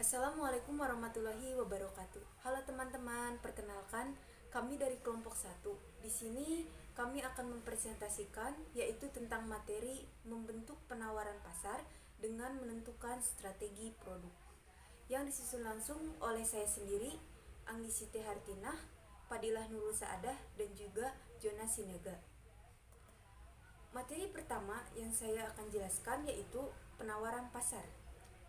Assalamualaikum warahmatullahi wabarakatuh. Halo teman-teman, perkenalkan kami dari kelompok 1. Di sini kami akan mempresentasikan yaitu tentang materi membentuk penawaran pasar dengan menentukan strategi produk. Yang disusun langsung oleh saya sendiri, Anggi Siti Hartinah, Fadilah Nurul Saadah, dan juga Jonas Sinega. Materi pertama yang saya akan jelaskan yaitu penawaran pasar.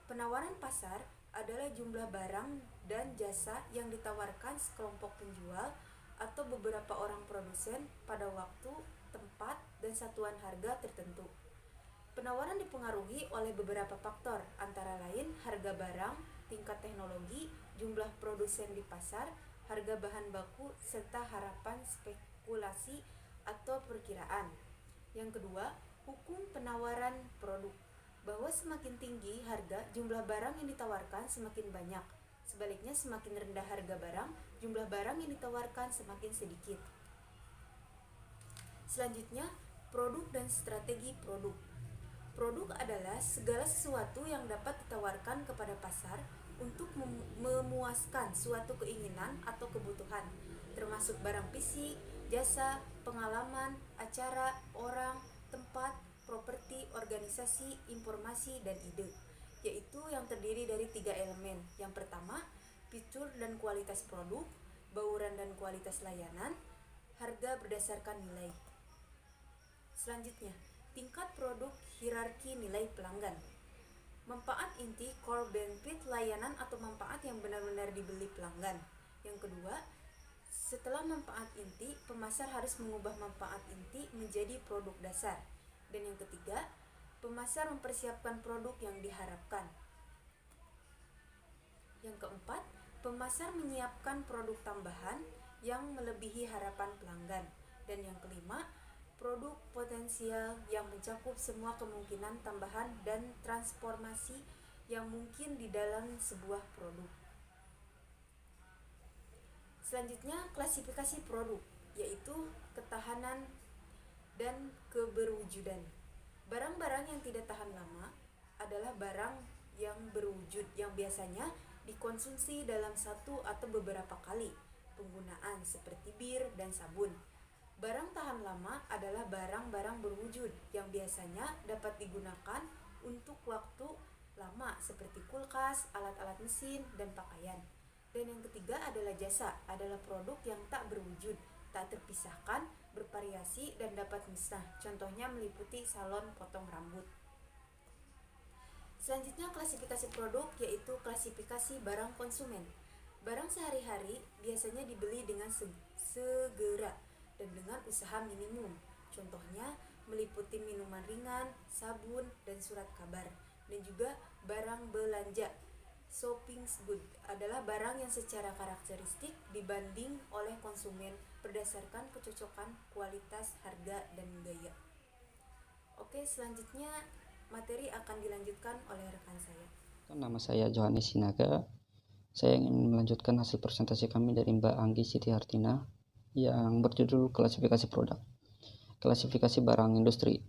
Penawaran pasar adalah jumlah barang dan jasa yang ditawarkan sekelompok penjual atau beberapa orang produsen pada waktu, tempat, dan satuan harga tertentu. Penawaran dipengaruhi oleh beberapa faktor, antara lain harga barang, tingkat teknologi, jumlah produsen di pasar, harga bahan baku, serta harapan spekulasi atau perkiraan. Yang kedua, hukum penawaran produk, bahwa semakin tinggi harga, jumlah barang yang ditawarkan semakin banyak. Sebaliknya, semakin rendah harga barang, jumlah barang yang ditawarkan semakin sedikit. Selanjutnya, produk dan strategi produk. Produk adalah segala sesuatu yang dapat ditawarkan kepada pasar untuk memuaskan suatu keinginan atau kebutuhan, termasuk barang fisik, jasa, pengalaman, acara, orang, tempat, properti, organisasi, informasi, dan ide, yaitu yang terdiri dari 3 elemen. Yang pertama, fitur dan kualitas produk, bauran dan kualitas layanan, harga berdasarkan nilai. Selanjutnya, tingkat produk, hierarki nilai pelanggan. Manfaat inti, core benefit, layanan atau manfaat yang benar-benar dibeli pelanggan. Yang kedua, setelah manfaat inti, pemasar harus mengubah manfaat inti menjadi produk dasar. Dan yang ketiga, pemasar mempersiapkan produk yang diharapkan. Yang keempat, pemasar menyiapkan produk tambahan yang melebihi harapan pelanggan. Dan yang kelima, produk potensial yang mencakup semua kemungkinan tambahan dan transformasi yang mungkin di dalam sebuah produk. Selanjutnya, klasifikasi produk, yaitu ketahanan dan keberwujudan. Barang-barang yang tidak tahan lama adalah barang yang berwujud yang biasanya dikonsumsi dalam satu atau beberapa kali penggunaan seperti bir dan sabun. Barang tahan lama adalah barang-barang berwujud yang biasanya dapat digunakan untuk waktu lama seperti kulkas, alat-alat mesin, dan pakaian. Dan yang ketiga adalah jasa, adalah produk yang tak berwujud, tak terpisahkan, bervariasi, dan dapat musnah. Contohnya meliputi salon potong rambut. Selanjutnya, klasifikasi produk, yaitu klasifikasi barang konsumen. Barang sehari-hari biasanya dibeli dengan segera dan dengan usaha minimum. Contohnya meliputi minuman ringan, sabun, dan surat kabar. Dan juga barang belanja. Shopping good adalah barang yang secara karakteristik dibanding oleh konsumen berdasarkan kecocokan, kualitas, harga, dan gaya. Oke, selanjutnya materi akan dilanjutkan oleh rekan saya. Nama saya Johannes Sinaga. Saya ingin melanjutkan hasil presentasi kami dari Mbak Anggi Siti Hartinah yang berjudul klasifikasi produk. Klasifikasi barang industri.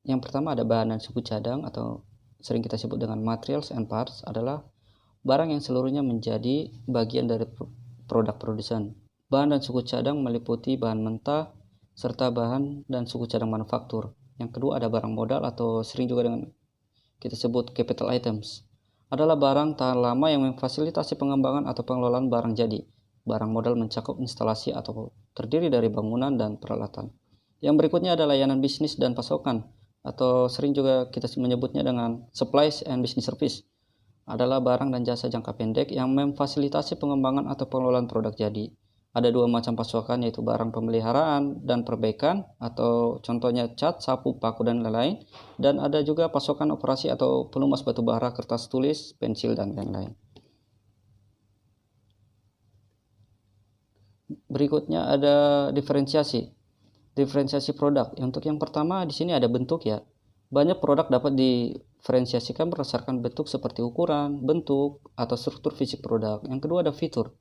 Yang pertama ada bahan dan suku cadang atau sering kita sebut dengan materials and parts, adalah barang yang seluruhnya menjadi bagian dari produk produsen. Bahan dan suku cadang meliputi bahan mentah serta bahan dan suku cadang manufaktur. Yang kedua ada barang modal atau sering juga dengan kita sebut capital items, adalah barang tahan lama yang memfasilitasi pengembangan atau pengelolaan barang jadi. Barang modal mencakup instalasi atau terdiri dari bangunan dan peralatan. Yang berikutnya adalah layanan bisnis dan pasokan, atau sering juga kita menyebutnya dengan supplies and business service, adalah barang dan jasa jangka pendek yang memfasilitasi pengembangan atau pengelolaan produk jadi. Ada dua macam pasokan, yaitu barang pemeliharaan dan perbaikan, atau contohnya cat, sapu, paku, dan lain-lain. Dan ada juga pasokan operasi atau pelumas batu bara, kertas tulis, pensil, dan lain-lain. Berikutnya ada diferensiasi produk. Untuk yang pertama di sini ada bentuk ya. Banyak produk dapat diferensiasikan berdasarkan bentuk seperti ukuran, bentuk, atau struktur fisik produk. Yang kedua ada fitur.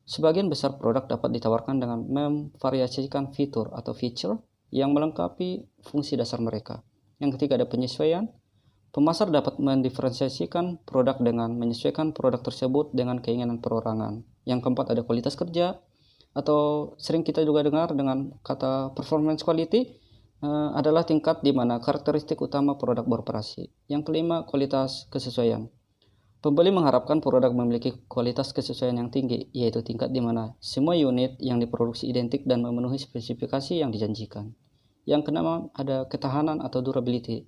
Sebagian besar produk dapat ditawarkan dengan memvariasikan fitur atau feature yang melengkapi fungsi dasar mereka. Yang ketiga ada penyesuaian. Pemasar dapat mendiferensiasikan produk dengan menyesuaikan produk tersebut dengan keinginan perorangan. Yang keempat ada kualitas kerja, atau sering kita juga dengar dengan kata performance quality, adalah tingkat di mana karakteristik utama produk beroperasi. Yang kelima, kualitas kesesuaian. Pembeli mengharapkan produk memiliki kualitas kesesuaian yang tinggi, yaitu tingkat di mana semua unit yang diproduksi identik dan memenuhi spesifikasi yang dijanjikan. Yang keenam ada ketahanan atau durability.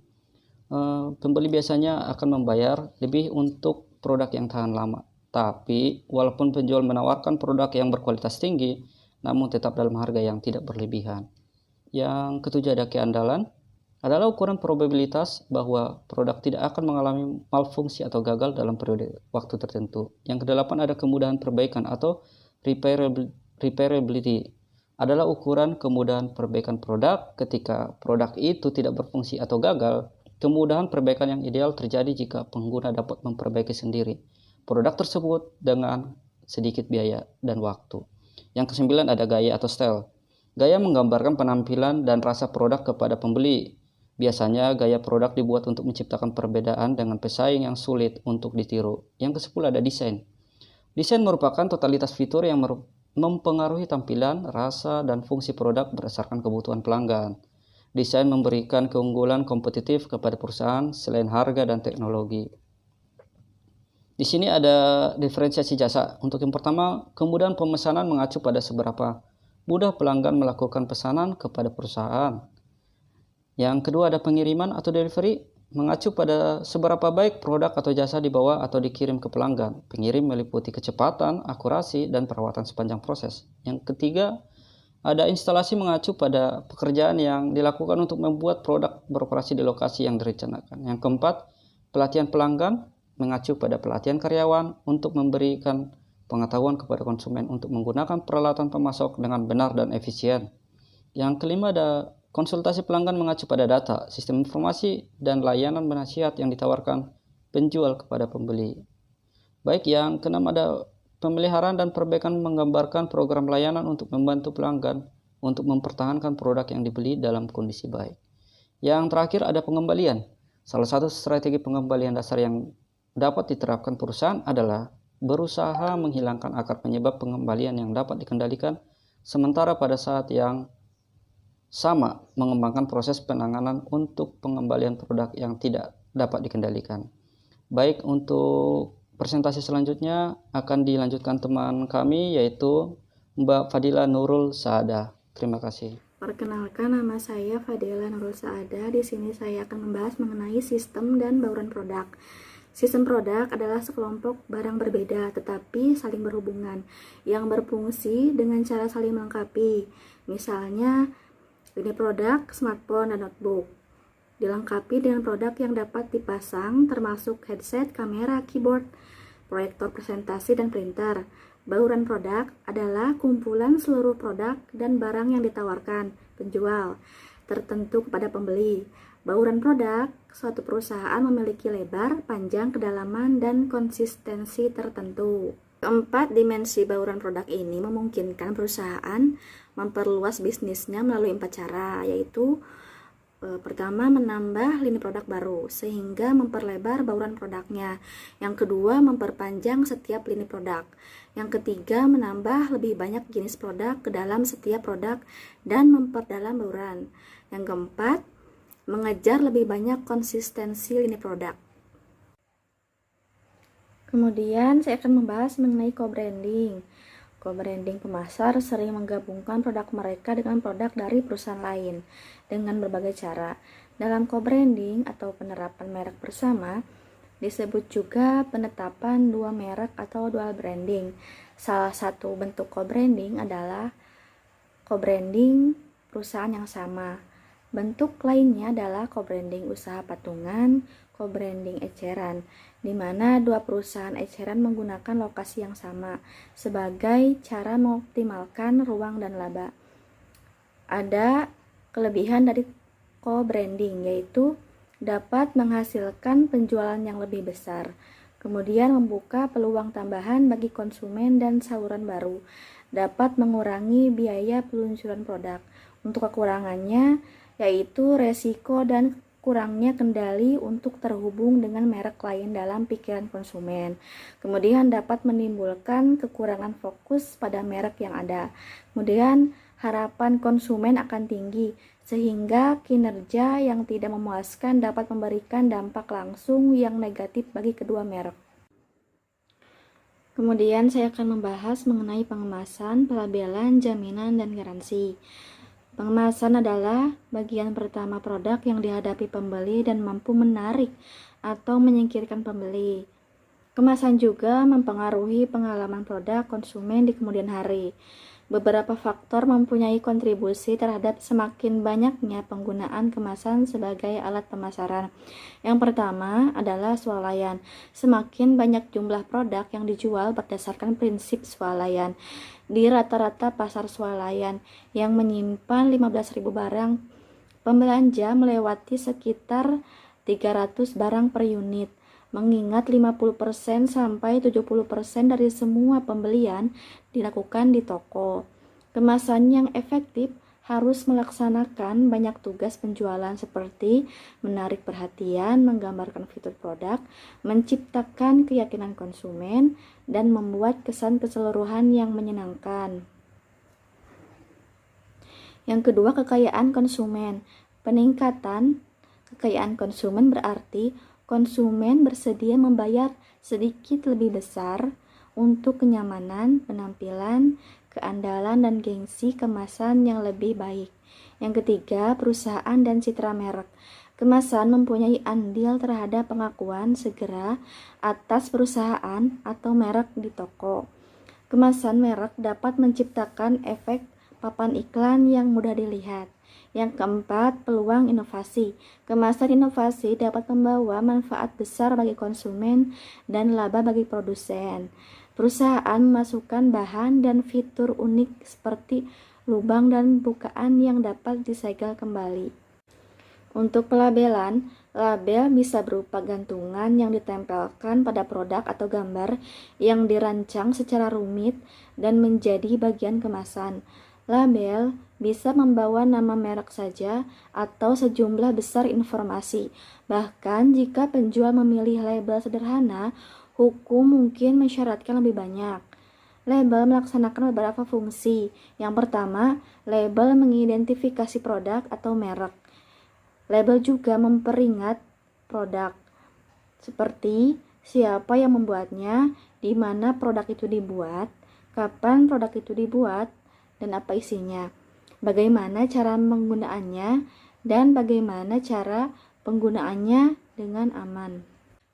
Pembeli biasanya akan membayar lebih untuk produk yang tahan lama. Tapi, walaupun penjual menawarkan produk yang berkualitas tinggi, namun tetap dalam harga yang tidak berlebihan. Yang ketujuh ada keandalan, adalah ukuran probabilitas bahwa produk tidak akan mengalami malfungsi atau gagal dalam periode waktu tertentu. Yang kedelapan ada kemudahan perbaikan atau repairability, adalah ukuran kemudahan perbaikan produk ketika produk itu tidak berfungsi atau gagal. Kemudahan perbaikan yang ideal terjadi jika pengguna dapat memperbaiki sendiri produk tersebut dengan sedikit biaya dan waktu. Yang kesembilan ada gaya atau style. Gaya menggambarkan penampilan dan rasa produk kepada pembeli. Biasanya gaya produk dibuat untuk menciptakan perbedaan dengan pesaing yang sulit untuk ditiru. Yang kesepuluh ada desain. Desain merupakan totalitas fitur yang mempengaruhi tampilan, rasa, dan fungsi produk berdasarkan kebutuhan pelanggan. Desain memberikan keunggulan kompetitif kepada perusahaan selain harga dan teknologi. Di sini ada diferensiasi jasa. Untuk yang pertama, kemudahan pemesanan mengacu pada seberapa mudah pelanggan melakukan pesanan kepada perusahaan. Yang kedua ada pengiriman atau delivery, mengacu pada seberapa baik produk atau jasa dibawa atau dikirim ke pelanggan. Pengirim meliputi kecepatan, akurasi, dan perawatan sepanjang proses. Yang ketiga, ada instalasi mengacu pada pekerjaan yang dilakukan untuk membuat produk beroperasi di lokasi yang direncanakan. Yang keempat, pelatihan pelanggan mengacu pada pelatihan karyawan untuk memberikan pengetahuan kepada konsumen untuk menggunakan peralatan pemasok dengan benar dan efisien. Yang kelima ada konsultasi pelanggan mengacu pada data, sistem informasi, dan layanan penasihat yang ditawarkan penjual kepada pembeli. Baik, yang keenam ada pemeliharaan dan perbaikan menggambarkan program layanan untuk membantu pelanggan untuk mempertahankan produk yang dibeli dalam kondisi baik. Yang terakhir ada pengembalian. Salah satu strategi pengembalian dasar yang dapat diterapkan perusahaan adalah berusaha menghilangkan akar penyebab pengembalian yang dapat dikendalikan, sementara pada saat yang sama mengembangkan proses penanganan untuk pengembalian produk yang tidak dapat dikendalikan. Baik, untuk presentasi selanjutnya akan dilanjutkan teman kami yaitu Mbak Fadila Nurul Saada. Terima kasih. Perkenalkan, nama saya Fadila Nurul Saada. Di sini saya akan membahas mengenai sistem dan bauran produk. Sistem produk adalah sekelompok barang berbeda tetapi saling berhubungan yang berfungsi dengan cara saling melengkapi. Misalnya, ini produk smartphone dan notebook. Dilengkapi dengan produk yang dapat dipasang termasuk headset, kamera, keyboard, proyektor presentasi, dan printer. Bauran produk adalah kumpulan seluruh produk dan barang yang ditawarkan penjual tertentu kepada pembeli. Bauran produk, suatu perusahaan memiliki lebar, panjang, kedalaman, dan konsistensi tertentu. Keempat, dimensi bauran produk ini memungkinkan perusahaan memperluas bisnisnya melalui 4 cara, yaitu pertama, menambah lini produk baru sehingga memperlebar bauran produknya. Yang kedua, memperpanjang setiap lini produk. Yang ketiga, menambah lebih banyak jenis produk ke dalam setiap produk dan memperdalam bauran. Yang keempat, mengejar lebih banyak konsistensi lini produk. Kemudian saya akan membahas mengenai co-branding. Co-branding pemasar sering menggabungkan produk mereka dengan produk dari perusahaan lain dengan berbagai cara. Dalam co-branding atau penerapan merek bersama disebut juga penetapan dua merek atau dual branding. Salah satu bentuk co-branding adalah co-branding perusahaan yang sama. Bentuk lainnya adalah co-branding usaha patungan, co-branding eceran, di mana dua perusahaan eceran menggunakan lokasi yang sama sebagai cara mengoptimalkan ruang dan laba. Ada kelebihan dari co-branding, yaitu dapat menghasilkan penjualan yang lebih besar, kemudian membuka peluang tambahan bagi konsumen dan saluran baru, dapat mengurangi biaya peluncuran produk. Untuk kekurangannya yaitu resiko dan kurangnya kendali untuk terhubung dengan merek lain dalam pikiran konsumen. Kemudian dapat menimbulkan kekurangan fokus pada merek yang ada. Kemudian harapan konsumen akan tinggi, sehingga kinerja yang tidak memuaskan dapat memberikan dampak langsung yang negatif bagi kedua merek. Kemudian saya akan membahas mengenai pengemasan, pelabelan, jaminan, dan garansi. Pengemasan adalah bagian pertama produk yang dihadapi pembeli dan mampu menarik atau menyingkirkan pembeli. Kemasan juga mempengaruhi pengalaman produk konsumen di kemudian hari. Beberapa faktor mempunyai kontribusi terhadap semakin banyaknya penggunaan kemasan sebagai alat pemasaran. Yang pertama adalah swalayan. Semakin banyak jumlah produk yang dijual berdasarkan prinsip swalayan. Di rata-rata pasar swalayan yang menyimpan 15.000 barang, pembelanja melewati sekitar 300 barang per unit. Mengingat 50% sampai 70% dari semua pembelian dilakukan di toko. Kemasan yang efektif harus melaksanakan banyak tugas penjualan seperti menarik perhatian, menggambarkan fitur produk, menciptakan keyakinan konsumen, dan membuat kesan keseluruhan yang menyenangkan. Yang kedua, kekayaan konsumen. Peningkatan kekayaan konsumen berarti konsumen bersedia membayar sedikit lebih besar untuk kenyamanan, penampilan, keandalan, dan gengsi kemasan yang lebih baik. Yang ketiga, perusahaan dan citra merek. Kemasan mempunyai andil terhadap pengakuan segera atas perusahaan atau merek di toko. Kemasan merek dapat menciptakan efek papan iklan yang mudah dilihat. Yang keempat, peluang inovasi. Kemasan inovasi dapat membawa manfaat besar bagi konsumen dan laba bagi produsen. Perusahaan memasukkan bahan dan fitur unik seperti lubang dan bukaan yang dapat disegel kembali. Untuk pelabelan, label bisa berupa gantungan yang ditempelkan pada produk atau gambar yang dirancang secara rumit dan menjadi bagian kemasan. Label bisa membawa nama merek saja atau sejumlah besar informasi. Bahkan jika penjual memilih label sederhana, hukum mungkin mensyaratkan lebih banyak. Label melaksanakan beberapa fungsi. Yang pertama, label mengidentifikasi produk atau merek. Label juga memperingat produk, seperti siapa yang membuatnya, di mana produk itu dibuat, kapan produk itu dibuat, dan apa isinya, bagaimana cara penggunaannya, dan bagaimana cara penggunaannya dengan aman.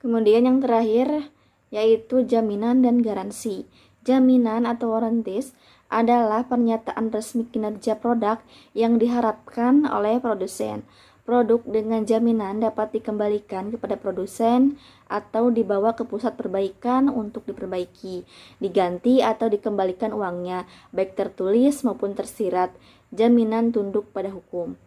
Kemudian yang terakhir yaitu jaminan dan garansi. Jaminan atau warranties adalah pernyataan resmi kinerja produk yang diharapkan oleh produsen. Produk dengan jaminan dapat dikembalikan kepada produsen atau dibawa ke pusat perbaikan untuk diperbaiki, diganti atau dikembalikan uangnya, baik tertulis maupun tersirat. Jaminan tunduk pada hukum.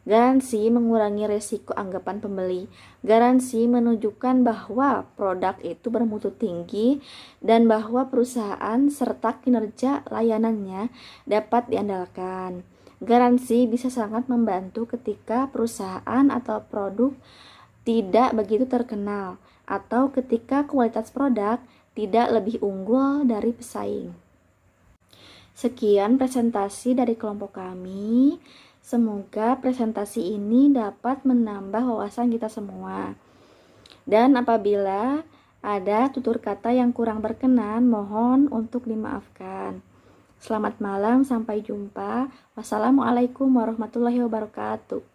Garansi mengurangi resiko anggapan pembeli. Garansi menunjukkan bahwa produk itu bermutu tinggi dan bahwa perusahaan serta kinerja layanannya dapat diandalkan. Garansi bisa sangat membantu ketika perusahaan atau produk tidak begitu terkenal atau ketika kualitas produk tidak lebih unggul dari pesaing. Sekian presentasi dari kelompok kami. Semoga presentasi ini dapat menambah wawasan kita semua. Dan apabila ada tutur kata yang kurang berkenan, mohon untuk dimaafkan. Selamat malam, sampai jumpa. Wassalamualaikum warahmatullahi wabarakatuh.